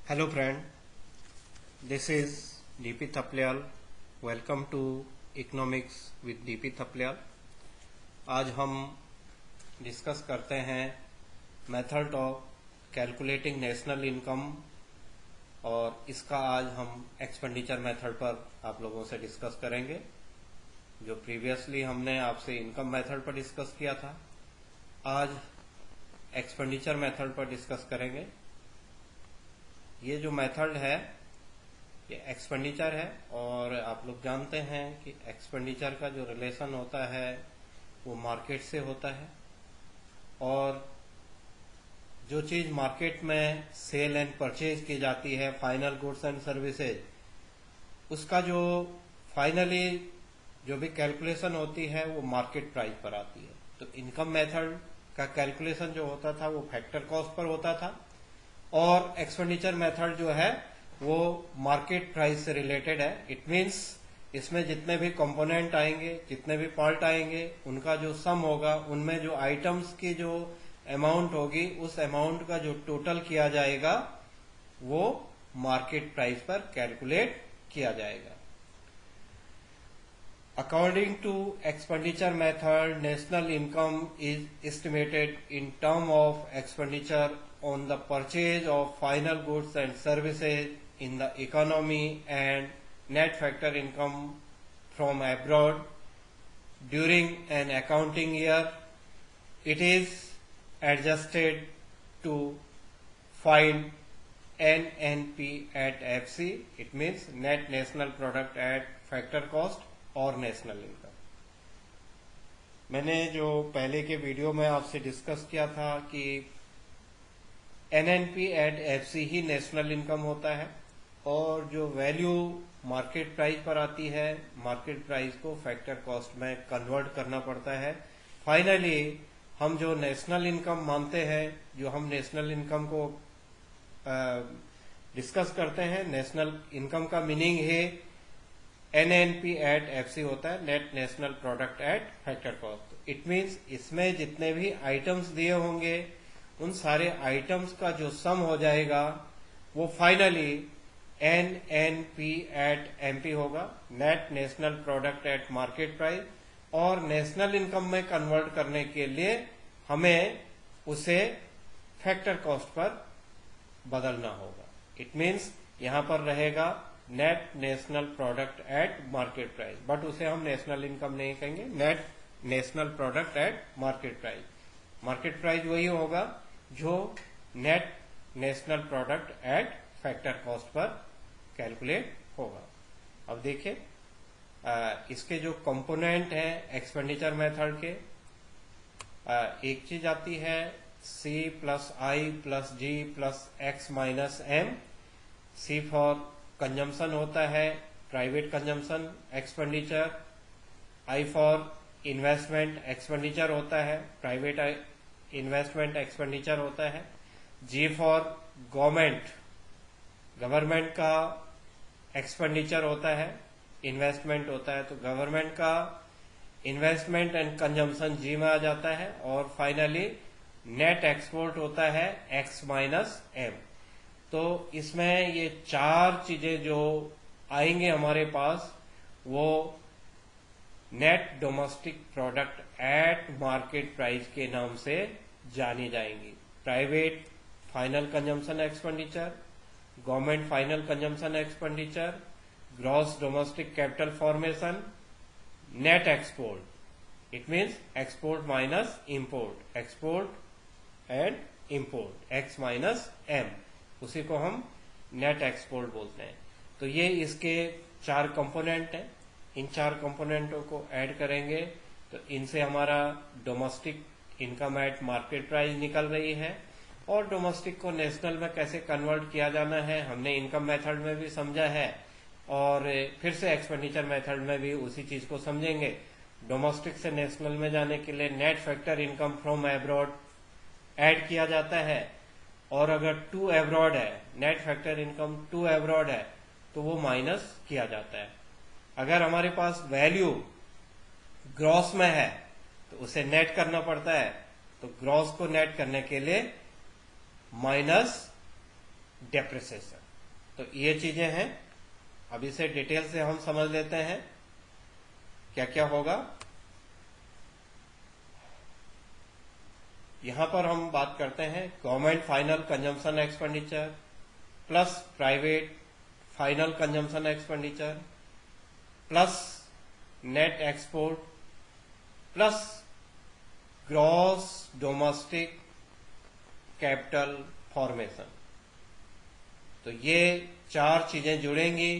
Hello friend, this is DP Thaplyal. Welcome to Economics with DP Thaplyal. आज हम discuss करते हैं method of calculating national income और इसका आज हम एक्सपेंडिचर मेथड पर आप लोगों से डिस्कस करेंगे। जो प्रीवियसली हमने आपसे इनकम मेथड पर डिस्कस किया था, आज एक्सपेंडिचर मेथड पर डिस्कस करेंगे। ये जो मेथड है ये एक्सपेंडिचर है और आप लोग जानते हैं कि एक्सपेंडिचर का जो रिलेशन होता है वो मार्केट से होता है और जो चीज मार्केट में सेल एंड परचेज की जाती है, फाइनल गुड्स एंड सर्विसेज, उसका जो फाइनली जो भी कैलकुलेशन होती है वो मार्केट प्राइस पर आती है। तो इनकम मेथड का कैलकुलेशन जो होता था वो फैक्टर कॉस्ट पर होता था और एक्सपेंडिचर मेथड जो है वो मार्केट प्राइस से रिलेटेड है। इट मींस इसमें जितने भी कंपोनेंट आएंगे, जितने भी पार्ट आएंगे, उनका जो सम होगा, उनमें जो आइटम्स की जो अमाउंट होगी, उस अमाउंट का जो टोटल किया जाएगा वो मार्केट प्राइस पर कैलकुलेट किया जाएगा। According to expenditure method, national income is estimated in terms of expenditure on the purchase of final goods and services in the economy and net factor income from abroad during an accounting year. It is adjusted to find NNP at FC. It means net national product at factor cost और national income. मैंने जो पहले के video में आपसे discuss किया था कि एनएनपी एट एफसी ही नेशनल इनकम होता है और जो वैल्यू मार्केट प्राइस पर आती है, मार्केट प्राइस को फैक्टर कॉस्ट में कन्वर्ट करना पड़ता है। फाइनली हम जो नेशनल इनकम मानते हैं, जो हम नेशनल इनकम को डिस्कस करते हैं, नेशनल इनकम का मीनिंग है एनएनपी एट एफसी होता है, net national product eight factor cost. It means इसमें जितने भी आइटम्स दिए होंगे उन सारे आइटम्स का जो सम हो जाएगा वो फाइनली एनएनपी एट एमपी होगा, net national product at market price. और नेशनल इनकम में कन्वर्ट करने के लिए हमें उसे फैक्टर कॉस्ट पर बदलना होगा। इट मींस यहां पर रहेगा net national product at market price, but उसे हम नेशनल इनकम नहीं कहेंगे, net national product at market price. Market price वही होगा जो net national product eight factor cost per calculate होगा। अब देखिए इसके जो कंपोनेंट हैं एक्सपेंडिचर मेथड के, एक चीज आती है C plus I plus G plus X minus M. C for consumption होता है, private consumption expenditure. I for investment expenditure होता है, प्राइवेट इन्वेस्टमेंट एक्सपेंडिचर होता है। G फॉर गवर्नमेंट का एक्सपेंडिचर होता है, इन्वेस्टमेंट होता है, तो गवर्नमेंट का इन्वेस्टमेंट एंड कंजम्पशन G में आ जाता है। और फाइनली नेट एक्सपोर्ट होता है X माइनस एम। तो इसमें ये चार चीजें जो आएंगे हमारे पास वो net domestic product at market price के नाम से जानी जाएंगी। Private final consumption expenditure, government final consumption expenditure, gross domestic capital formation, net export. It means export minus import, export and import, X minus M, उसी को हम net export बोलते हैं। तो ये इसके चार कंपोनेंट हैं। इन चार कंपोनेंटों को ऐड करेंगे तो इनसे हमारा domestic income eight market price निकल रही है। और डोमेस्टिक को नेशनल में कैसे कन्वर्ट किया जाना है हमने इनकम मेथड में भी समझा है और फिर से एक्सपेंडिचर मेथड में भी उसी चीज को समझेंगे। डोमेस्टिक से नेशनल में जाने के लिए net factor income from abroad add किया जाता है और अगर टू एब्रॉड है, net factor income to abroad है, तो वो माइनस किया जाता है। अगर हमारे पास वैल्यू ग्रॉस में है तो उसे नेट करना पड़ता है, तो ग्रॉस को नेट करने के लिए माइनस डेप्रिसिएशन। तो ये चीजें हैं, अब इसे डिटेल से हम समझ लेते हैं क्या क्या होगा। यहां पर हम बात करते हैं government final consumption expenditure plus private final consumption expenditure plus net export plus gross domestic capital formation. तो ये चार चीजें जुड़ेंगी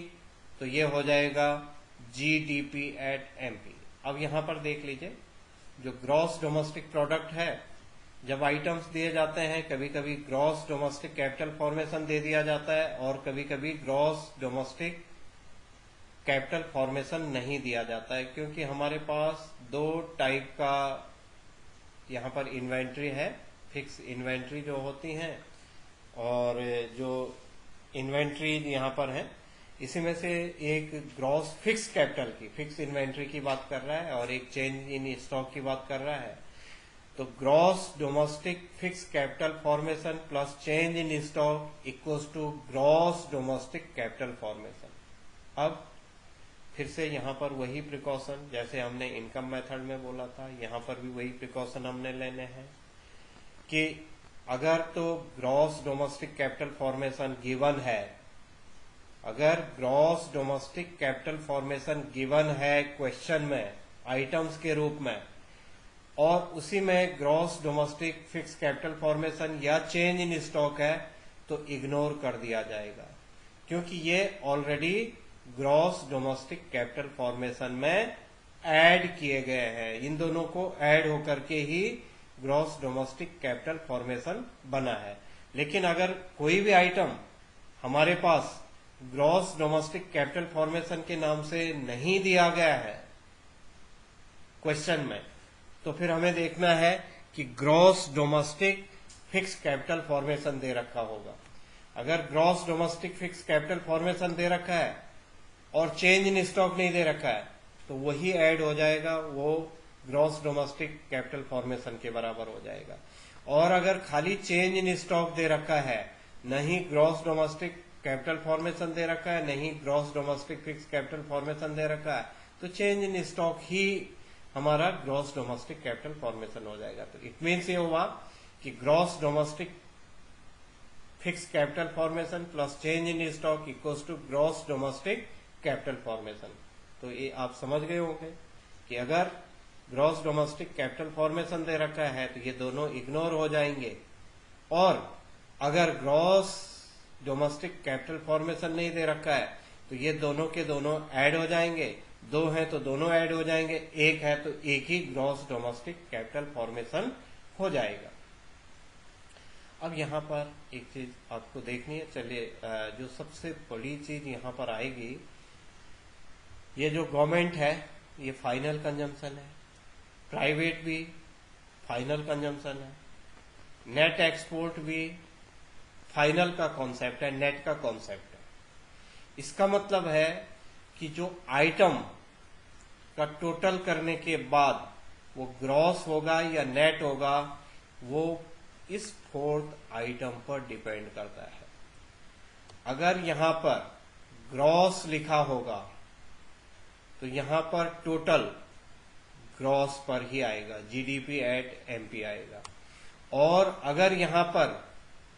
तो ये हो जाएगा जीडीपी एट एमपी। अब यहां पर देख लीजिए, जो ग्रॉस डोमेस्टिक प्रोडक्ट है, जब आइटम्स दिए जाते हैं कभी कभी ग्रॉस डोमेस्टिक कैपिटल फॉर्मेशन दे दिया जाता है और कभी कभी ग्रॉस डोमेस्टिक कैपिटल फॉर्मेशन नहीं दिया जाता है, क्योंकि हमारे पास दो टाइप का यहाँ पर इन्वेंट्री है। फिक्स इन्वेंट्री जो होती हैं और जो इन्वेंट्री यहाँ पर है, इसी में से एक ग्रॉस फिक्स कैपिटल की फिक्स इन्वेंट्री की बात कर रहा है और एक चेंज इन स्टॉक की बात कर रहा है। तो gross domestic fix capital formation plus change in stock equals to gross domestic capital formation. अब फिर से यहाँ पर वही प्रिकॉशन जैसे हमने इनकम मेथड में बोला था, यहाँ पर भी वही प्रिकॉशन हमने लेने हैं कि अगर तो gross domestic capital formation given है, अगर gross domestic capital formation given है क्वेश्चन में आइटम्स के रूप में, और उसी में gross domestic fix capital formation या चेंज इन स्टॉक है, तो इग्नोर कर दिया जाएगा, क्योंकि ये already gross domestic capital formation में ऐड किए गए हैं। इन दोनों को ऐड होकर के ही ग्रॉस डोमेस्टिक कैपिटल फॉर्मेशन बना है। लेकिन अगर कोई भी आइटम हमारे पास ग्रॉस डोमेस्टिक कैपिटल फॉर्मेशन के नाम से नहीं दिया गया है क्वेश्चन में, तो फिर हमें देखना है कि gross domestic fix capital formation दे रखा होगा। अगर gross domestic fix capital formation दे रखा है और चेंज इन स्टॉक नहीं दे रखा है, तो वही ऐड हो जाएगा, वो ग्रॉस डोमेस्टिक कैपिटल फॉर्मेशन के बराबर हो जाएगा। और अगर खाली चेंज इन स्टॉक दे रखा है, नहीं ग्रॉस डोमेस्टिक कैपिटल फॉर्मेशन दे रखा है, नहीं gross domestic fix capital formation दे रखा है, तो चेंज इन स्टॉक ही हमारा ग्रॉस डोमेस्टिक कैपिटल फॉर्मेशन हो जाएगा। तो इट मीन्स ये हुआ कि gross domestic fix capital formation plus change in stock equals to gross domestic capital formation. तो ये आप समझ गए होंगे कि अगर ग्रॉस डोमेस्टिक कैपिटल फॉर्मेशन दे रखा है तो ये दोनों इग्नोर हो जाएंगे, और अगर ग्रॉस डोमेस्टिक कैपिटल फॉर्मेशन नहीं दे रखा है तो ये दोनों के दोनों ऐड हो जाएंगे। दो हैं तो दोनों ऐड हो जाएंगे, एक है तो एक ही ग्रॉस डोमेस्टिक कैपिटल फॉर्मेशन हो जाएगा। अब यहाँ पर एक चीज आपको देखनी है, चलिए जो सबसे बड़ी चीज यहाँ पर आएगी, ये जो गवर्नमेंट है ये फाइनल कंजम्पशन है, प्राइवेट भी फाइनल कंजम्पशन है, नेट एक्सपोर्ट भी फाइनल का कॉन्सेप्ट है, नेट का कॉन्सेप्ट है। इसका मतलब है कि जो आइटम का टोटल करने के बाद वो ग्रॉस होगा या नेट होगा, वो इस फोर्थ आइटम पर डिपेंड करता है। अगर यहां पर ग्रॉस लिखा होगा तो यहां पर टोटल ग्रॉस पर ही आएगा, जीडीपी एट एमपी आएगा। और अगर यहां पर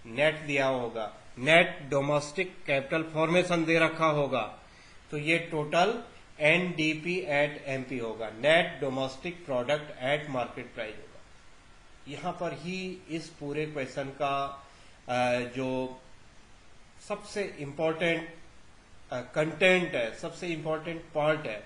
नेट दिया होगा, नेट डोमेस्टिक कैपिटल फॉर्मेशन दे रखा होगा, तो ये टोटल एनडीपी एट एमपी होगा, net domestic product at market price होगा। यहां पर ही इस पूरे क्वेश्चन का जो सबसे इंपॉर्टेंट कंटेंट है, सबसे इंपॉर्टेंट पार्ट है,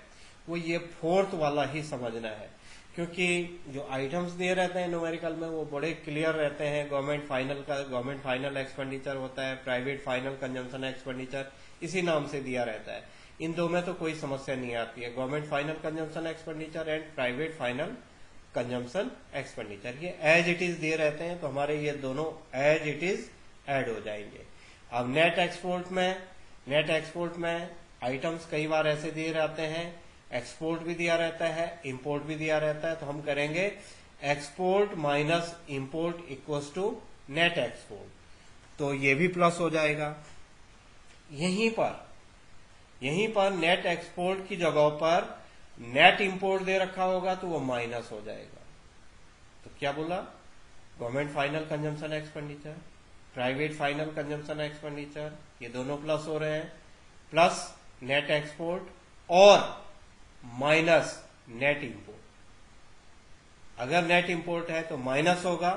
वो ये फोर्थ वाला ही समझना है, क्योंकि जो आइटम्स दिए रहते हैं न्यूमेरिकल में वो बड़े क्लियर रहते हैं। गवर्नमेंट फाइनल का गवर्नमेंट फाइनल एक्सपेंडिचर होता है, प्राइवेट फाइनल कंजम्पशन एक्सपेंडिचर इसी नाम से दिया रहता है। इन दो में तो कोई समस्या नहीं आती है, government final consumption expenditure and private final consumption expenditure, ये एज इट इज दिए रहते हैं, तो हमारे ये दोनों एज इट इज ऐड हो जाएंगे। अब नेट एक्सपोर्ट में आइटम्स कई बार ऐसे दिए रहते हैं, एक्सपोर्ट भी दिया रहता है, इंपोर्ट भी दिया रहता है, तो हम करेंगे export minus import equals to net export. तो ये भी प्लस हो जाएगा। यहीं पर नेट एक्सपोर्ट की जगह पर नेट इंपोर्ट दे रखा होगा तो वो माइनस हो जाएगा। तो क्या बोला, government final consumption expenditure, private final consumption expenditure, ये दोनों प्लस हो रहे हैं, प्लस नेट एक्सपोर्ट और माइनस नेट इंपोर्ट। अगर नेट इंपोर्ट है तो माइनस होगा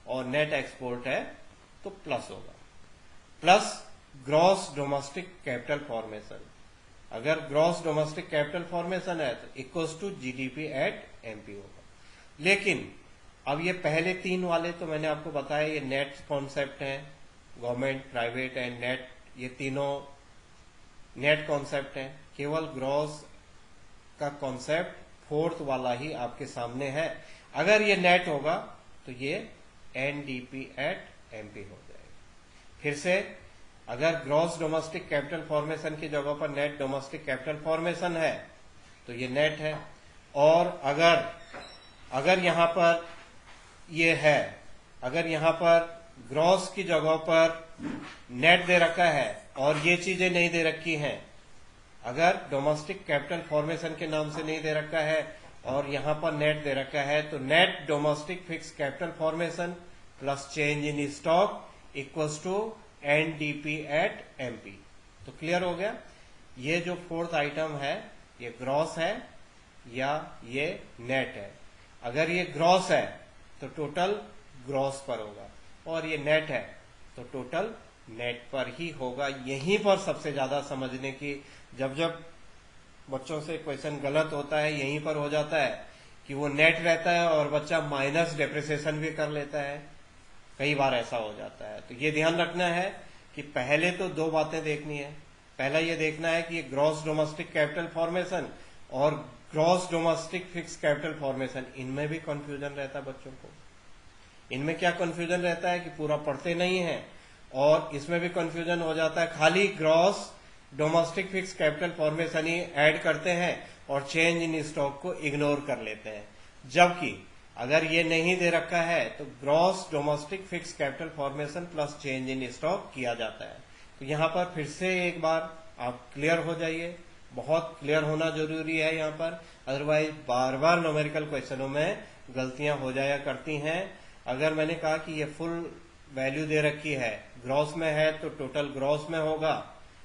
और नेट एक्सपोर्ट है तो प्लस होगा। Plus gross domestic capital formation, अगर ग्रॉस डोमेस्टिक कैपिटल फॉर्मेशन है तो equals to GDP at MP होगा। लेकिन अब ये पहले तीन वाले तो मैंने आपको बताया ये नेट कॉन्सेप्ट हैं, गवर्नमेंट, प्राइवेट एंड नेट, ये तीनों नेट कॉन्सेप्ट हैं। केवल ग्रॉस का कॉन्सेप्ट फोर्थ वाला ही आपके सामने है। अगर ये नेट होगा तो ये एनडीपी एट एमपी हो जाएगा। फिर से, अगर ग्रॉस डोमेस्टिक कैपिटल फॉर्मेशन की जगह पर नेट डोमेस्टिक कैपिटल फॉर्मेशन है तो ये नेट है। और अगर यहां पर ये है, अगर यहां पर ग्रॉस की जगह पर नेट दे रखा है और ये चीजें नहीं दे रखी हैं, अगर डोमेस्टिक कैपिटल फॉर्मेशन के नाम से नहीं दे रखा है और यहां पर नेट दे रखा है तो net domestic fix capital formation plus change in stock equals to NDP at MP. तो क्लियर हो गया। ये जो फोर्थ आइटम है ये ग्रॉस है या ये नेट है। अगर ये ग्रॉस है तो टोटल ग्रॉस पर होगा और ये नेट है तो टोटल नेट पर ही होगा। यहीं पर सबसे ज्यादा समझने की, जब बच्चों से क्वेश्चन गलत होता है यहीं पर हो जाता है कि वो नेट रहता है और बच्चा माइनस डेप्रिसिएशन भी कर लेता है, कई बार ऐसा हो जाता है। तो ये ध्यान रखना है कि पहले तो दो बातें देखनी है। पहला ये देखना है कि ये ग्रॉस डोमेस्टिक कैपिटल फॉर्मेशन और gross domestic fix capital formation, इनमें भी कंफ्यूजन रहता है बच्चों को। इनमें क्या कंफ्यूजन रहता है कि पूरा पढ़ते नहीं है और इसमें भी कंफ्यूजन हो जाता है, खाली gross domestic fix capital formation ही ऐड करते हैं और चेंज इन स्टॉक को इग्नोर कर लेते हैं। जबकि अगर ये नहीं दे रखा है तो gross domestic fix capital formation plus change in stock किया जाता है। तो यहां पर फिर से एक बार आप क्लियर हो जाइए, बहुत क्लियर होना जरूरी है यहाँ पर, अदरवाइज बार बार न्यूमेरिकल क्वेश्चनों में गलतियां हो जाया करती हैं। अगर मैंने कहा कि ये फुल वैल्यू दे रखी है, ग्रॉस में है तो टोटल ग्रॉस में होगा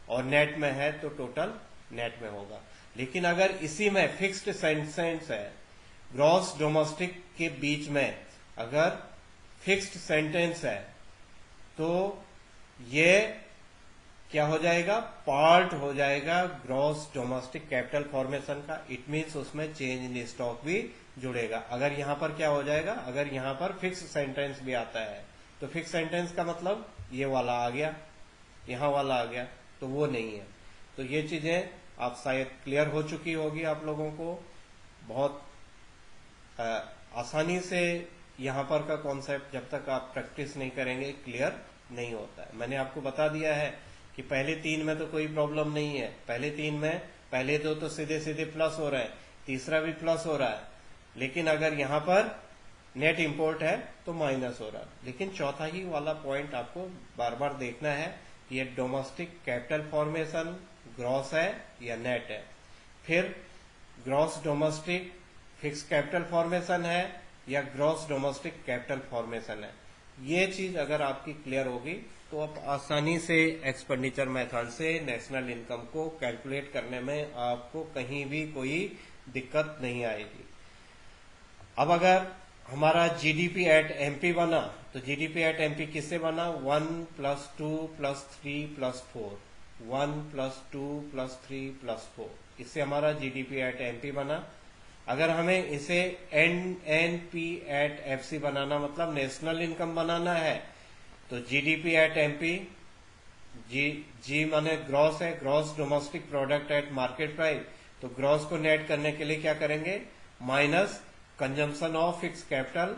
और नेट में है तो टोटल नेट में होगा। लेकिन अगर इसी में फिक्स्ड सेंटेंस है, ग्रॉस डोमेस्टिक के बीच में अगर फिक्स्ड सेंटेंस है तो ये क्या हो जाएगा, पार्ट हो जाएगा ग्रॉस डोमेस्टिक कैपिटल फॉर्मेशन का। इट मीन्स उसमें चेंज इन स्टॉक भी जुड़ेगा। अगर यहां पर क्या हो जाएगा, अगर यहां पर फिक्स सेंटेंस भी आता है तो फिक्स सेंटेंस का मतलब ये वाला आ गया, यहां वाला आ गया, तो वो नहीं है। तो ये चीजें आप शायद क्लियर हो चुकी होगी आप लोगों को। बहुत आसानी से यहां पर का कॉन्सेप्ट जब तक आप प्रैक्टिस नहीं करेंगे क्लियर नहीं होता है। मैंने आपको बता दिया है कि पहले तीन में तो कोई प्रॉब्लम नहीं है। पहले तीन में पहले दो तो सीधे सीधे प्लस हो रहे हैं, तीसरा भी प्लस हो रहा है, लेकिन अगर यहां पर नेट इंपोर्ट है तो माइनस हो रहा है। लेकिन चौथा ही वाला पॉइंट आपको बार बार देखना है, ये डोमेस्टिक कैपिटल फॉर्मेशन ग्रॉस है या नेट है, फिर gross domestic fix capital formation है या ग्रॉस डोमेस्टिक कैपिटल फॉर्मेशन है। ये चीज अगर आपकी क्लियर होगी तो आप आसानी से एक्सपेंडिचर मेथड से नेशनल इनकम को कैलकुलेट करने में आपको कहीं भी कोई दिक्कत नहीं आएगी। अब अगर हमारा जीडीपी एट एमपी बना तो जीडीपी एट एमपी किससे बना, 1 + 2 + 3 + 4, 1 + 2 + 3 + 4, इससे हमारा जीडीपी एट एमपी बना। अगर हमें इसे एनपी एट एफसी बनाना, मतलब नेशनल इनकम बनाना है, तो जीडीपी एट एमपी, जी माने ग्रॉस है, gross domestic product at market price, तो ग्रॉस को नेट करने के लिए क्या करेंगे, minus consumption of fix capital,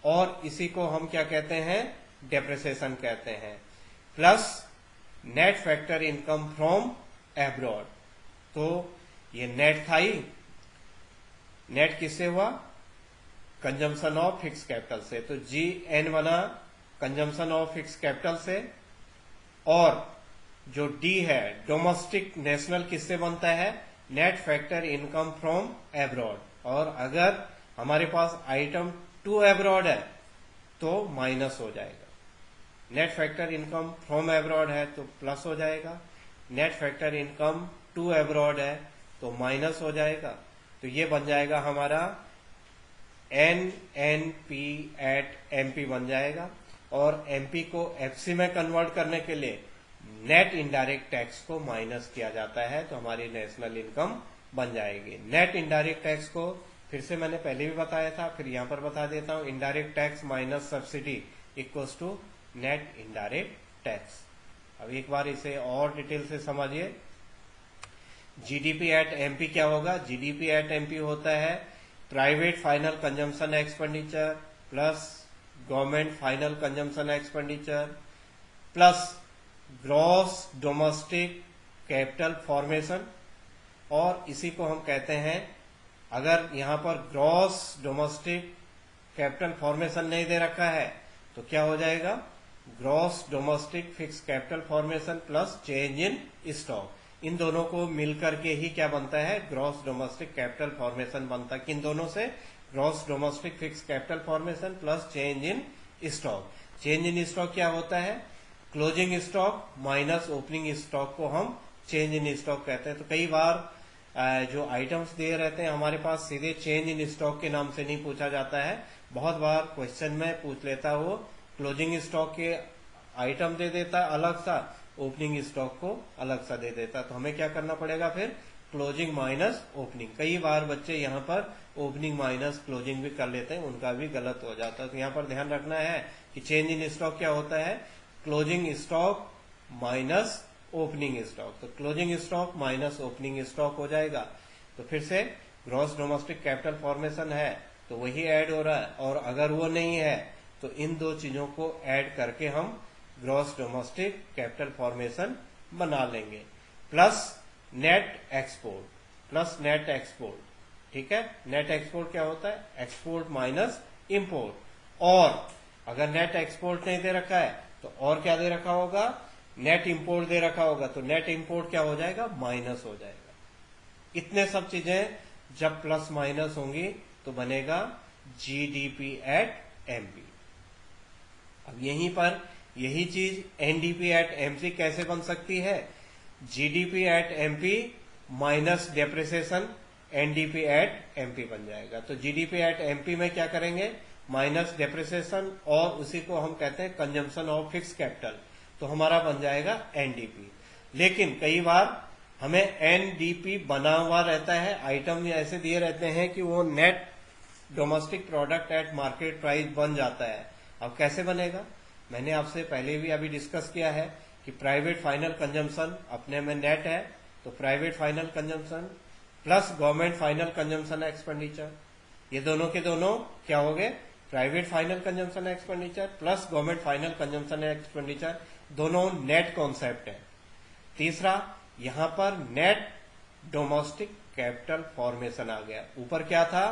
और इसी को हम क्या कहते हैं, डेप्रिसिएशन कहते हैं, plus net factor income from abroad. तो ये नेट था ही, नेट किससे हुआ, कंजम्पशन ऑफ फिक्स कैपिटल से। तो जी एन बना कंजम्पशन ऑफ फिक्स कैपिटल से, और जो डी है डोमेस्टिक नेशनल किससे बनता है, net factor income from abroad, और अगर हमारे पास आइटम टू एब्रॉड है तो माइनस हो जाएगा। Net factor income from abroad है तो प्लस हो जाएगा, net factor income to abroad है तो माइनस हो जाएगा। तो ये बन जाएगा हमारा NNP एट MP बन जाएगा, और MP को FC में कन्वर्ट करने के लिए नेट इनडायरेक्ट टैक्स को माइनस किया जाता है, तो हमारी नेशनल इनकम बन जाएगी। नेट इनडायरेक्ट टैक्स को फिर से मैंने पहले भी बताया था, फिर यहां पर बता देता हूं, indirect tax minus subsidy equals to net indirect tax. अब एक बार इसे और डिटेल से समझिए। GDP एट MP क्या होगा, GDP एट MP होता है private final consumption expenditure plus government final consumption expenditure plus gross domestic capital formation, और इसी को हम कहते हैं, अगर यहां पर ग्रॉस डोमेस्टिक कैपिटल फॉर्मेशन नहीं दे रखा है तो क्या हो जाएगा, gross domestic fix capital formation plus change in stock. इन दोनों को मिलकर के ही क्या बनता है, ग्रॉस डोमेस्टिक कैपिटल फॉर्मेशन बनता है। किन दोनों से, gross domestic fix capital formation plus change in stock. Change in stock क्या होता है, closing stock minus opening stock को हम चेंज इन स्टॉक कहते हैं। तो कई बार जो आइटम्स दिए रहते हैं हमारे पास सीधे चेंज इन स्टॉक के नाम से नहीं पूछा जाता है, बहुत बार क्वेश्चन में पूछ लेता है वो क्लोजिंग स्टॉक के आइटम दे देता है अलग सा, ओपनिंग स्टॉक को अलग सा दे देता है। तो हमें क्या करना पड़ेगा फिर, क्लोजिंग माइनस ओपनिंग। कई बार बच्चे यहाँ पर ओपनिंग माइनस क्लोजिंग भी कर लेते हैं, उनका भी गलत हो जाता है। तो यहाँ पर ध्यान रखना है कि चेंज इन स्टॉक क्या होता है, closing stock minus opening stock. तो closing stock minus opening stock हो जाएगा। तो फिर से ग्रॉस डोमेस्टिक कैपिटल फॉर्मेशन है तो वही ऐड हो रहा है, और अगर वो नहीं है तो इन दो चीजों को ऐड करके हम ग्रॉस डोमेस्टिक कैपिटल फॉर्मेशन बना लेंगे, plus net export plus net export. ठीक है, नेट एक्सपोर्ट क्या होता है, एक्सपोर्ट माइनस इंपोर्ट। और अगर नेट एक्सपोर्ट नहीं दे रखा है तो और क्या दे रखा होगा, नेट इंपोर्ट दे रखा होगा, तो नेट इंपोर्ट क्या हो जाएगा, माइनस हो जाएगा। इतने सब चीजें जब प्लस माइनस होंगी तो बनेगा GDP एट MP। अब यहीं पर यही चीज NDP एट MC कैसे बन सकती है, GDP at MP minus depreciation NDP at MP बन जाएगा। तो GDP एट MP में क्या करेंगे, माइनस डेप्रिसिएशन, और उसी को हम कहते हैं कंजम्पशन ऑफ फिक्स कैपिटल, तो हमारा बन जाएगा NDP। लेकिन कई बार हमें NDP बना हुआ रहता है, आइटम ऐसे दिए रहते हैं कि वो net domestic product at market price बन जाता है। अब कैसे बनेगा, मैंने आपसे पहले भी अभी डिस्कस किया है कि प्राइवेट फाइनल कंजम्पशन अपने में नेट है, तो private final consumption plus government final consumption expenditure, ये दोनों के दोनों क्या हो गए, private final consumption expenditure plus government final consumption expenditure, दोनों नेट कॉन्सेप्ट है। तीसरा, यहां पर नेट डोमेस्टिक कैपिटल फॉर्मेशन आ गया। ऊपर क्या था,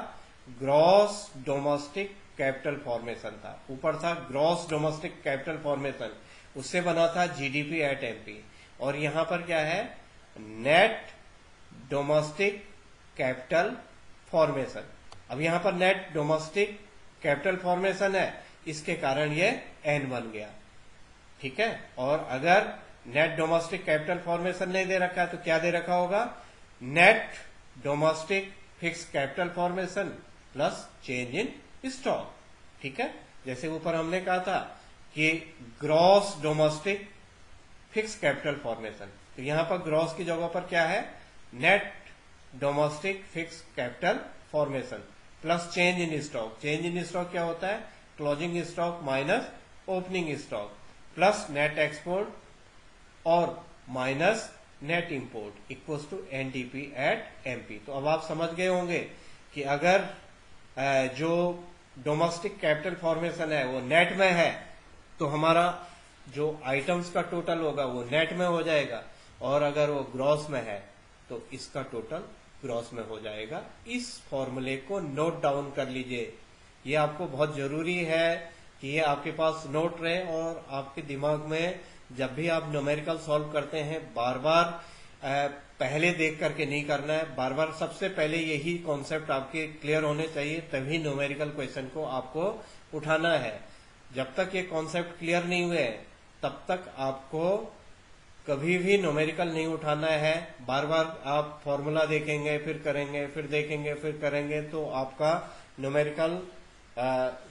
ग्रॉस डोमेस्टिक कैपिटल फॉर्मेशन था, ऊपर था ग्रॉस डोमेस्टिक कैपिटल फॉर्मेशन, उससे बना था GDP एट MP। और यहां पर क्या है, नेट डोमेस्टिक कैपिटल फॉर्मेशन। अब यहां पर नेट डोमेस्टिक कैपिटल फॉर्मेशन है, इसके कारण ये N बन गया। ठीक है, और अगर नेट डोमेस्टिक कैपिटल फॉर्मेशन नहीं दे रखा है तो क्या दे रखा होगा, net domestic fix capital formation plus change in stock. ठीक है, जैसे ऊपर हमने कहा था कि gross domestic fix capital formation, तो यहां पर ग्रॉस की जगह पर क्या है, net domestic fix capital formation plus change in stock. Change in stock क्या होता है, closing stock minus opening stock plus net export और minus net import equals to NDP at MP। तो अब आप समझ गए होंगे कि अगर जो डोमेस्टिक कैपिटल फॉर्मेशन है वो नेट में है तो हमारा जो आइटम्स का टोटल होगा वो नेट में हो जाएगा, और अगर वो ग्रॉस में है तो इसका टोटल ग्रॉस में हो जाएगा। इस फॉर्मूले को नोट डाउन कर लीजिए, ये आपको बहुत जरूरी है कि ये आपके पास नोट रहे और आपके दिमाग में जब भी आप न्यूमेरिकल सॉल्व करते हैं बार बार पहले देख करके नहीं करना है, बार बार सबसे पहले यही कॉन्सेप्ट आपके क्लियर होने चाहिए, तभी न्यूमेरिकल क्वेश्चन को आपको उठाना है। जब तक ये कॉन्सेप्ट क्लियर नहीं हुए तब तक आपको कभी भी न्यूमेरिकल नहीं उठाना है। बार बार आप फॉर्मूला देखेंगे, फिर करेंगे, फिर देखेंगे, फिर करेंगे, तो आपका न्यूमेरिकल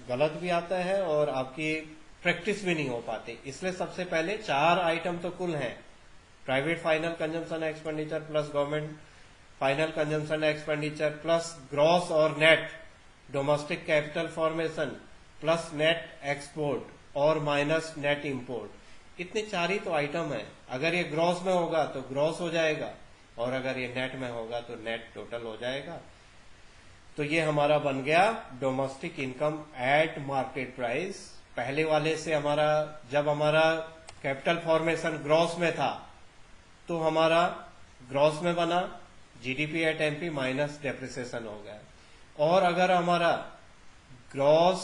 गलत भी आता है और आपकी प्रैक्टिस भी नहीं हो पाती। इसलिए सबसे पहले 4 आइटम तो कुल हैं, private final consumption expenditure plus government final consumption expenditure plus gross और net domestic capital formation plus net export और माइनस नेट इंपोर्ट। इतने 4 ही तो आइटम है। अगर ये ग्रॉस में होगा तो ग्रॉस हो जाएगा और अगर ये नेट में होगा तो नेट टोटल हो जाएगा। तो ये हमारा बन गया domestic income eight market price. पहले वाले से हमारा, जब हमारा कैपिटल फॉर्मेशन ग्रॉस में था तो हमारा ग्रॉस में बना GDP at MP minus depreciation हो गया। और अगर हमारा ग्रॉस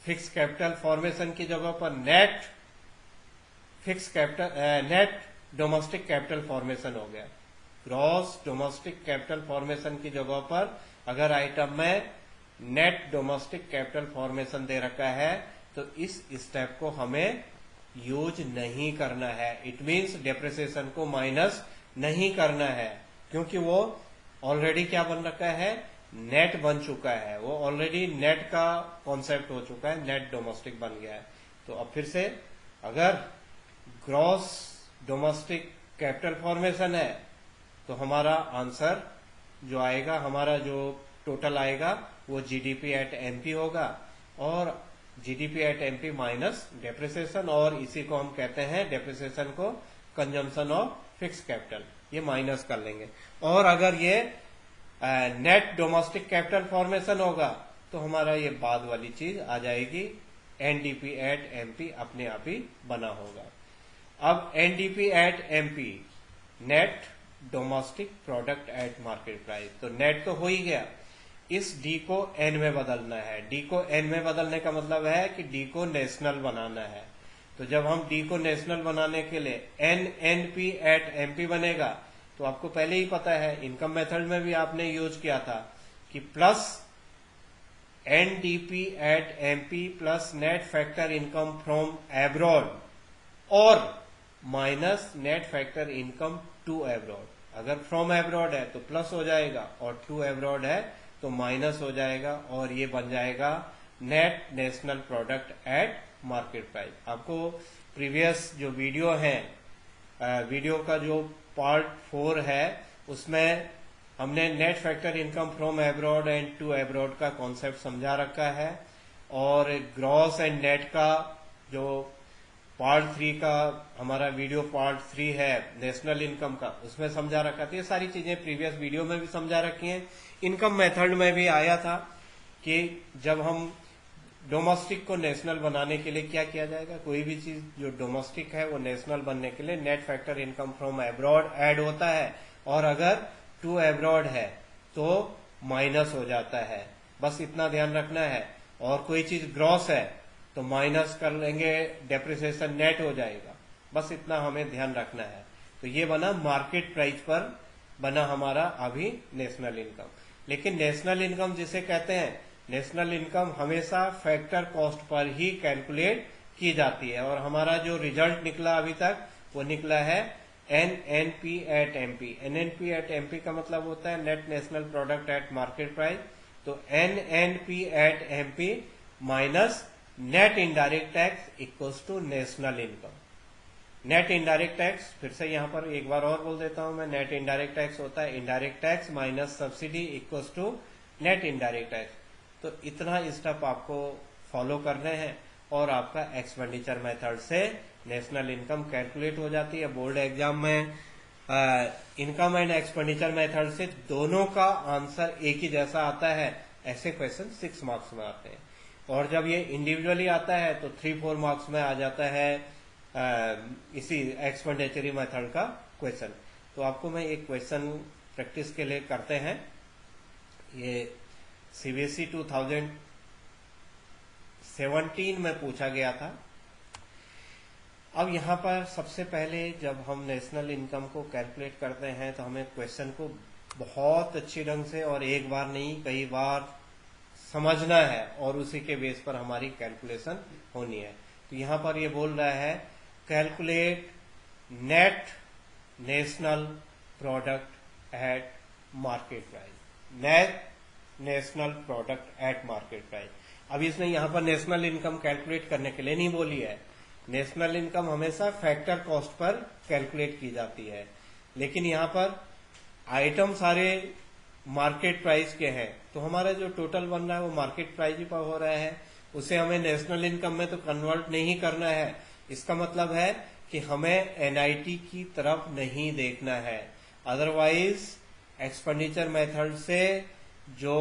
फिक्स कैपिटल फॉर्मेशन की जगह पर net fix capital net domestic capital formation हो गया, ग्रॉस डोमेस्टिक कैपिटल फॉर्मेशन की जगह पर अगर आइटम में नेट डोमेस्टिक कैपिटल फॉर्मेशन दे रखा है तो इस स्टेप को हमें यूज नहीं करना है। इट मींस डेप्रिसिएशन को माइनस नहीं करना है, क्योंकि वो ऑलरेडी क्या बन रखा है, नेट बन चुका है, वो ऑलरेडी नेट का कॉन्सेप्ट हो चुका है, नेट डोमेस्टिक बन गया है। तो अब फिर से अगर ग्रॉस डोमेस्टिक कैपिटल फॉर्मेशन है तो हमारा आंसर जो आएगा, हमारा जो टोटल आएगा वो जीडीपी एट एमपी होगा और GDP at MP minus depreciation, और इसी को हम कहते हैं डेप्रिसिएशन को कंजम्पशन ऑफ फिक्स कैपिटल, ये माइनस कर लेंगे। और अगर ये नेट डोमेस्टिक कैपिटल फॉर्मेशन होगा तो हमारा ये बाद वाली चीज आ जाएगी, एनडीपी एट एमपी अपने आप ही बना होगा। अब NDP at MP net domestic product at market price, तो नेट तो हो ही गया, इस डी को एन में बदलना है। डी को एन में बदलने का मतलब है कि डी को नेशनल बनाना है। तो जब हम डी को नेशनल बनाने के लिए N N P at MP बनेगा, तो आपको पहले ही पता है, इनकम मेथड में भी आपने यूज किया था कि plus NDP at MP plus net factor income from abroad और minus net factor income to abroad. अगर फ्रॉम एब्रॉड है तो प्लस हो जाएगा और टू एब्रॉड है तो माइनस हो जाएगा, और ये बन जाएगा net national product at market price. आपको प्रीवियस जो वीडियो है, वीडियो का जो पार्ट 4 है, उसमें हमने net factor income from abroad and to abroad का कॉन्सेप्ट समझा रखा है, और ग्रॉस एंड नेट का जो पार्ट 3 का हमारा वीडियो पार्ट 3 है नेशनल इनकम का, उसमें समझा रखा था। ये सारी चीजें प्रीवियस वीडियो में भी समझा रखी हैं। इनकम मेथड में भी आया था कि जब हम डोमेस्टिक को नेशनल बनाने के लिए क्या किया जाएगा, कोई भी चीज जो डोमेस्टिक है वो नेशनल बनने के लिए net factor income from abroad add होता है, और अगर टू एब्रॉड है तो माइनस हो जाता है। बस इतना ध्यान रखना है। और कोई चीज ग्रॉस है तो माइनस कर लेंगे, डेप्रिसिएशन नेट हो जाएगा। बस इतना हमें ध्यान रखना है। तो ये बना मार्केट प्राइस पर बना हमारा अभी नेशनल इनकम। लेकिन नेशनल इनकम जिसे कहते हैं, नेशनल इनकम हमेशा फैक्टर कॉस्ट पर ही कैलकुलेट की जाती है, और हमारा जो रिजल्ट निकला अभी तक वो निकला है NNP at MP. NNP at MP का मतलब होता है net national product at market price. तो NNP at MP minus net indirect tax equals to national income. Net indirect tax, फिर से यहां पर एक बार और बोल देता हूं मैं, नेट इनडायरेक्ट टैक्स होता है indirect tax minus subsidy equals to net indirect tax. तो इतना स्टेप आपको फॉलो करने हैं और आपका एक्सपेंडिचर मेथड से नेशनल इनकम कैलकुलेट हो जाती है। बोर्ड एग्जाम में इनकम एंड एक्सपेंडिचर मेथड से दोनों का आंसर एक ही जैसा आता है। ऐसे क्वेश्चन 6 मार्क्स में आते हैं, और जब ये इंडिविजुअली आता है तो 3-4 मार्क्स में आ जाता है इसी एक्सपेंडिचरी मेथड का क्वेश्चन। तो आपको मैं एक क्वेश्चन प्रैक्टिस के लिए करते हैं। ये सीबीएसई 2017 में पूछा गया था। अब यहाँ पर सबसे पहले जब हम नेशनल इनकम को कैलकुलेट करते हैं तो हमें क्वेश्चन को बहुत अच्छी ढंग से और एक बार नहीं कई बार समझना है और उसी के बेस पर हमारी कैलकुलेशन होनी है। तो यहाँ पर ये बोल रहा है calculate net national product at market price, net national product at market price. अब इसने यहाँ पर नेशनल इनकम कैलकुलेट करने के लिए नहीं बोली है। नेशनल इनकम हमेशा फैक्टर कॉस्ट पर कैलकुलेट की जाती है, लेकिन यहाँ पर आइटम सारे मार्केट प्राइस के हैं, तो हमारा जो टोटल बन रहा है वो मार्केट प्राइस ही पर हो रहा है, उसे हमें नेशनल इनकम में तो कन्वर्ट नहीं करना है। इसका मतलब है कि हमें एनआईटी की तरफ नहीं देखना है, अदरवाइज एक्सपेंडिचर मेथड से जो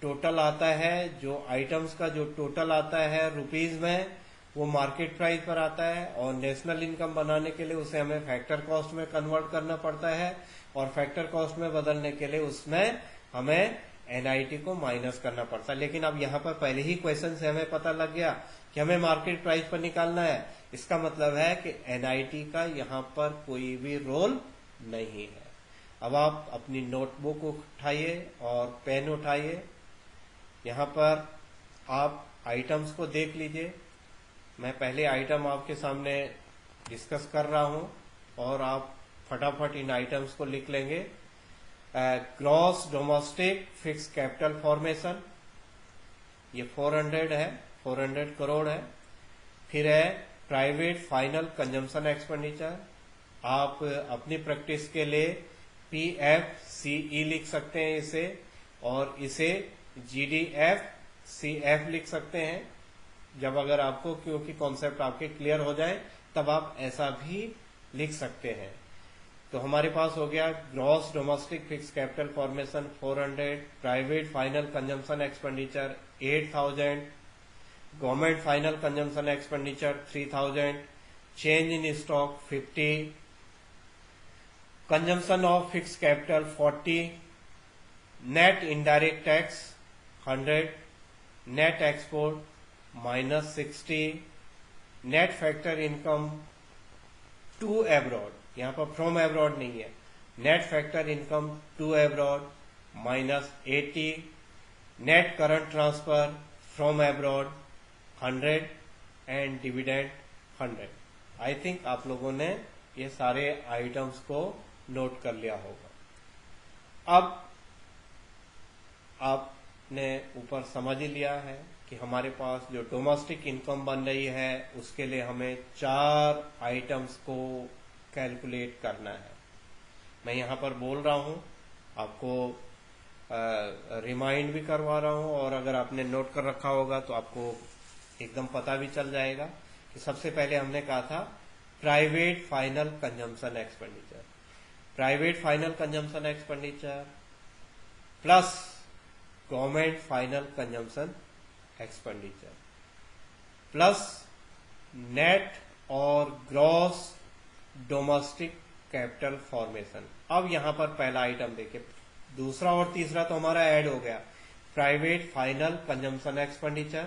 टोटल आता है, जो आइटम्स का जो टोटल आता है रुपीज में, वो मार्केट प्राइस पर आता है, और नेशनल इनकम बनाने के लिए उसे हमें फैक्टर कॉस्ट में कन्वर्ट करना पड़ता है, और फैक्टर कॉस्ट में बदलने के लिए उसमें हमें एनआईटी को माइनस करना पड़ता है। लेकिन अब यहाँ पर पहले ही क्वेश्चन से हमें पता लग गया कि हमें मार्केट प्राइस पर निकालना है। इसका मतलब है कि एनआईटी का यहाँ पर कोई भी रोल नहीं है। अब आप अपनी नोटबुक उठाइए और पेन उठाइए, यहाँ पर आप आइटम्स को देख लीजिए। मैं पहले आइटम आपके सामने डिस्कस कर रहा हूं और आप फटाफट इन आइटम्स को लिख लेंगे। Gross domestic fix capital formation, ये 400 है, 400 करोड़ है। फिर है प्राइवेट फाइनल कंजम्पशन एक्सपेंडिचर, आप अपनी प्रैक्टिस के लिए PFCE लिख सकते हैं इसे, और इसे GDF-CF लिख सकते हैं। जब अगर आपको क्योंकि कॉन्सेप्ट आपके क्लियर हो जाए तब आप ऐसा भी लिख सकते हैं। तो हमारे पास हो गया gross domestic fix capital formation 400, private final consumption expenditure 8000, government final consumption expenditure 3000, change in stock 50, consumption of fix capital 40, net indirect tax 100, net export -60, net factor income to abroad, यहां पर फ्रॉम एब्रॉड नहीं है, net factor income to abroad -80, net current transfer from abroad 100 and dividend 100। I think आप लोगों ने ये सारे items को नोट कर लिया होगा। अब आपने ऊपर समझ ही लिया है कि हमारे पास जो डोमेस्टिक इनकम बन रही है उसके लिए हमें 4 आइटम्स को कैलकुलेट करना है। मैं यहाँ पर बोल रहा हूँ, आपको रिमाइंड भी करवा रहा हूँ, और अगर आपने नोट कर रखा होगा तो आपको एकदम पता भी चल जाएगा कि सबसे पहले हमने कहा था private final consumption expenditure. Private final consumption expenditure plus government final consumption expenditure plus net और ग्रॉस डोमेस्टिक कैपिटल फॉर्मेशन। अब यहां पर पहला आइटम देखिए, दूसरा और तीसरा तो हमारा ऐड हो गया, private final consumption expenditure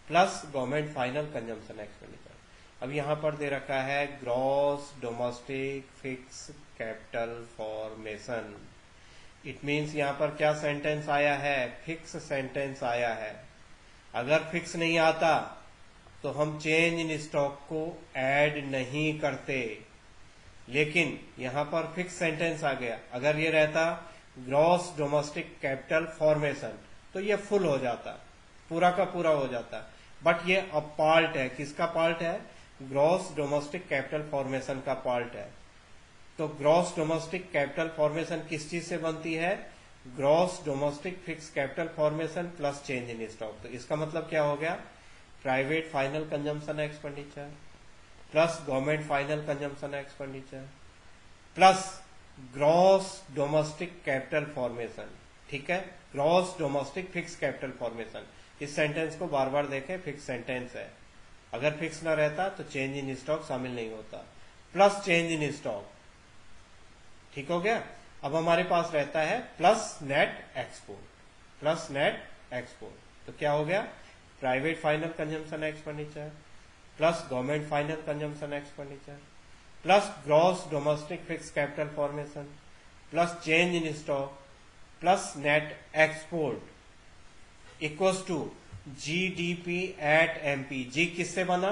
plus government final consumption expenditure. अब यहां पर दे रखा है gross domestic fix capital formation. It means यहां पर क्या सेंटेंस आया है, फिक्स सेंटेंस आया है। अगर फिक्स नहीं आता तो हम चेंज इन स्टॉक को ऐड नहीं करते, लेकिन यहां पर फिक्स सेंटेंस आ गया। अगर ये रहता ग्रॉस डोमेस्टिक कैपिटल फॉर्मेशन तो ये फुल हो जाता, पूरा का पूरा हो जाता, बट ये अब पार्ट है। किसका पार्ट है? ग्रॉस डोमेस्टिक कैपिटल फॉर्मेशन का पार्ट है। तो ग्रॉस डोमेस्टिक कैपिटल फॉर्मेशन किस चीज से बनती है? Gross domestic fix capital formation plus change in stock. तो इसका मतलब क्या हो गया? Private final consumption expenditure plus government final consumption expenditure plus gross domestic capital formation. ठीक है, gross domestic fix capital formation. इस सेंटेंस को बार बार देखें, फिक्स सेंटेंस है। अगर फिक्स ना रहता तो चेंज इन स्टॉक शामिल नहीं होता, प्लस चेंज इन स्टॉक। ठीक हो गया। अब हमारे पास रहता है plus net export, plus net export. तो क्या हो गया? Private final consumption expenditure plus government final consumption expenditure plus gross domestic fix capital formation plus change in stock plus net export equals to GDP at MP. G किससे बना?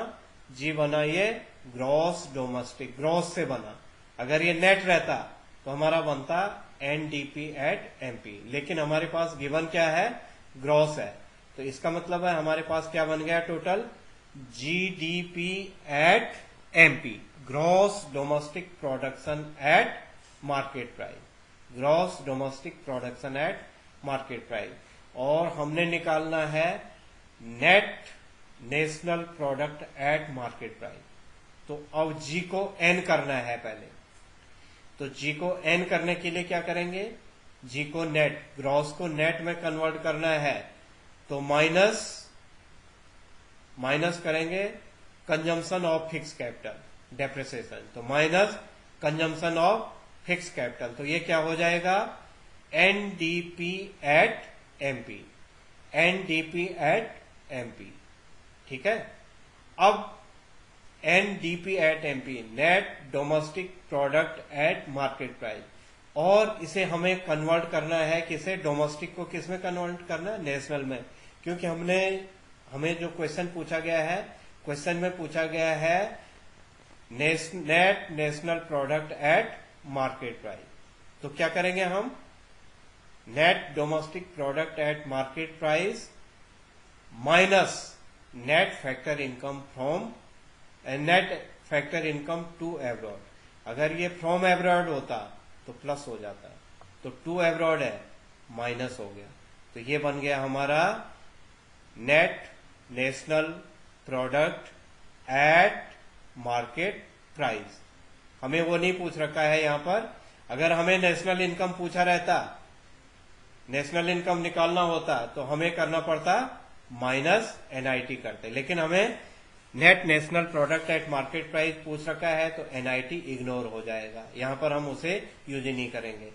जी बना ये gross domestic, gross से बना। अगर ये net रहता तो हमारा बनता एनडीपी एट एमपी, लेकिन हमारे पास गिवन क्या है? ग्रॉस है। तो इसका मतलब है हमारे पास क्या बन गया total? GDP at MP, gross domestic production at market price, gross domestic production at market price. और हमने निकालना है net national product at market price. तो अब जी को एन करना है पहले। तो जी को एन करने के लिए क्या करेंगे? जी को नेट, ग्रॉस को नेट में कन्वर्ट करना है तो माइनस करेंगे consumption of fix capital depreciation, तो minus consumption of fix capital. तो ये क्या हो जाएगा? NDP at MP, NDP at MP. ठीक है। अब NDP at MP, net domestic product at market price, और इसे हमें कन्वर्ट करना है किसे? डोमेस्टिक को किस में कन्वर्ट करना है? नेशनल में। क्योंकि हमें जो क्वेश्चन पूछा गया है, क्वेश्चन में पूछा गया है net national product at market price. तो क्या करेंगे हम? Net domestic product at market price minus net factor income from net factor income to abroad. अगर ये फ्रॉम एब्रॉड होता तो प्लस हो जाता, तो टू एब्रॉड है, माइनस हो गया। तो ये बन गया हमारा net national product at market price. हमें वो नहीं पूछ रखा है यहां पर। अगर हमें नेशनल इनकम पूछा रहता, नेशनल इनकम निकालना होता तो हमें करना पड़ता माइनस एनआईटी करते, लेकिन हमें net national product at market price पूछ रखा है तो एनआईटी इग्नोर हो जाएगा, यहां पर हम उसे यूज ही नहीं करेंगे।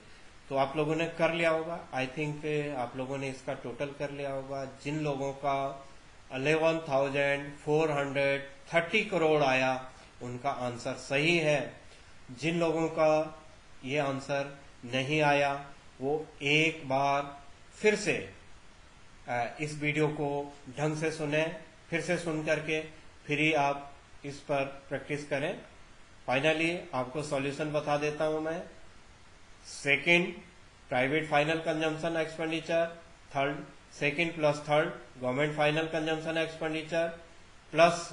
तो आप लोगों ने कर लिया होगा, आई थिंक आप लोगों ने इसका टोटल कर लिया होगा। जिन लोगों का 11,430 करोड़ आया उनका आंसर सही है। जिन लोगों का ये आंसर नहीं आया वो एक बार फिर से इस वीडियो को ढंग से सुने, फिर से सुन करके फिर ही आप इस पर प्रैक्टिस करें। फाइनली आपको सॉल्यूशन बता देता हूं मैं। Second private final consumption expenditure, third second plus third government final consumption expenditure plus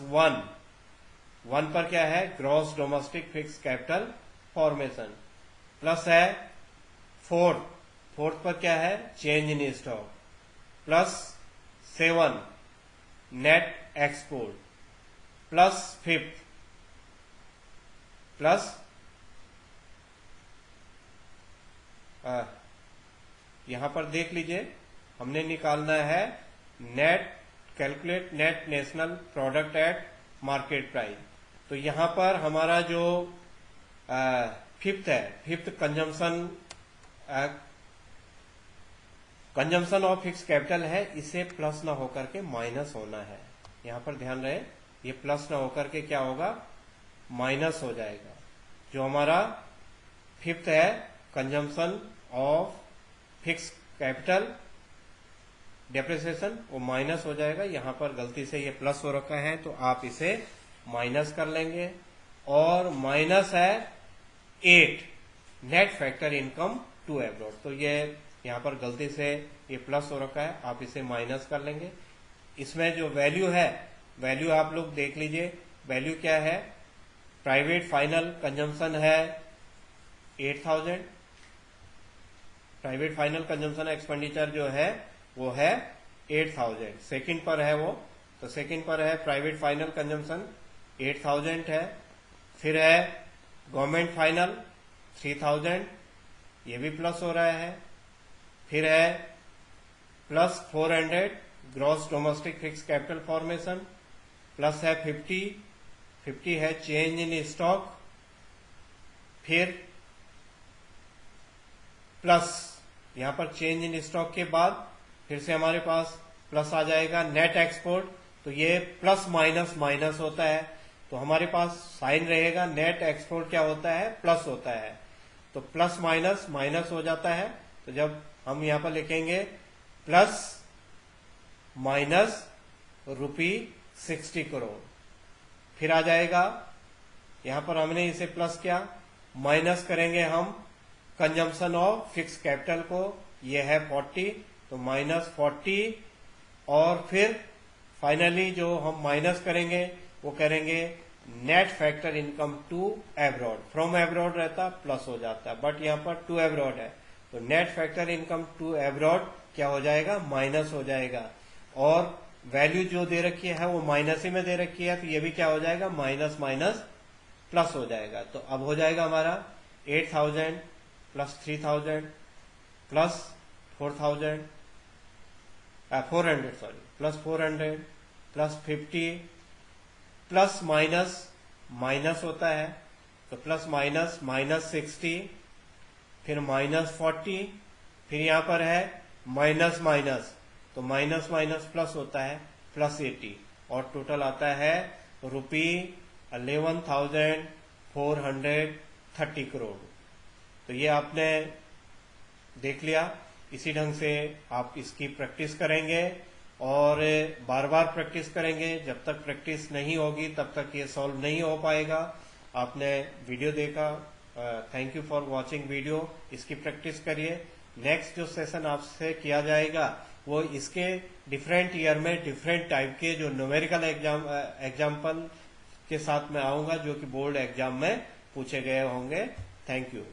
one पर क्या है? Gross domestic fix capital formation, plus है फोर्थ पर क्या है? Change in stock, plus 7 net export, plus fifth plus यहां पर देख लीजिए, हमने निकालना है calculate net national product at market price. तो यहां पर हमारा जो फिफ्थ है, fifth consumption of fix capital है, इसे प्लस ना होकर के माइनस होना है। यहां पर ध्यान रहे, ये प्लस ना होकर के क्या होगा? माइनस हो जाएगा। जो हमारा फिफ्थ है consumption of fix capital depreciation, वो माइनस हो जाएगा। यहां पर गलती से ये प्लस हो रखा है तो आप इसे माइनस कर लेंगे। और माइनस है 8 net factor income to abroad, तो ये यहां पर गलती से ये प्लस हो रखा है, आप इसे माइनस कर लेंगे। इसमें जो वैल्यू है, वैल्यू आप लोग देख लीजिए, वैल्यू क्या है? प्राइवेट फाइनल कंजम्पशन है 8,000, प्राइवेट फाइनल कंजम्पशन एक्सपेंडिचर जो है वो है 8,000। सेकंड पर है वो, तो सेकंड पर है प्राइवेट फाइनल कंजम्पशन 8,000 है। फिर है गवर्नमेंट फाइनल 3,000, ये भी प्लस हो रहा है। फिर है plus 400 gross domestic fix capital formation, plus है 50 है चेंज इन स्टॉक। फिर प्लस यहां पर चेंज इन स्टॉक के बाद फिर से हमारे पास प्लस आ जाएगा नेट एक्सपोर्ट, तो ये प्लस माइनस माइनस होता है, तो हमारे पास साइन रहेगा, नेट एक्सपोर्ट क्या होता है, प्लस होता है, तो प्लस माइनस माइनस हो जाता है। तो जब हम यहां पर लिखेंगे प्लस माइनस ₹60 करोड़, फिर आ जाएगा, यहां पर हमने इसे प्लस किया, माइनस करेंगे हम कंजम्पशन ऑफ फिक्स कैपिटल को, ये है 40, तो -40, और फिर फाइनली जो हम माइनस करेंगे वो करेंगे net factor income to abroad, from abroad रहता प्लस हो जाता, बट यहाँ पर टू एब्रॉड है, तो net factor income to abroad क्या हो जाएगा, माइनस हो जाएगा, और वैल्यू जो दे रखी है वो माइनस ही में दे रखी है, तो ये भी क्या हो जाएगा, माइनस माइनस प्लस हो जाएगा। तो अब हो जाएगा हमारा 8000 plus 3000 plus 400 plus 400 plus 50 plus minus minus होता है, तो प्लस माइनस -60, फिर -40, फिर यहां पर है माइनस माइनस, तो माइनस माइनस प्लस होता है +80, और टोटल आता है ₹11,430 करोड़। तो ये आपने देख लिया, इसी ढंग से आप इसकी प्रैक्टिस करेंगे और बार बार प्रैक्टिस करेंगे, जब तक प्रैक्टिस नहीं होगी तब तक ये सॉल्व नहीं हो पाएगा। आपने वीडियो देखा, thank you for watching video, इसकी प्रैक्टिस करिए। नेक्स्ट जो सेशन आपसे किया जाएगा वो इसके डिफरेंट ईयर में डिफरेंट टाइप के जो न्यूमेरिकल एग्जाम्पल के साथ में आऊंगा, जो कि बोर्ड एग्जाम में पूछे गए होंगे। Thank you.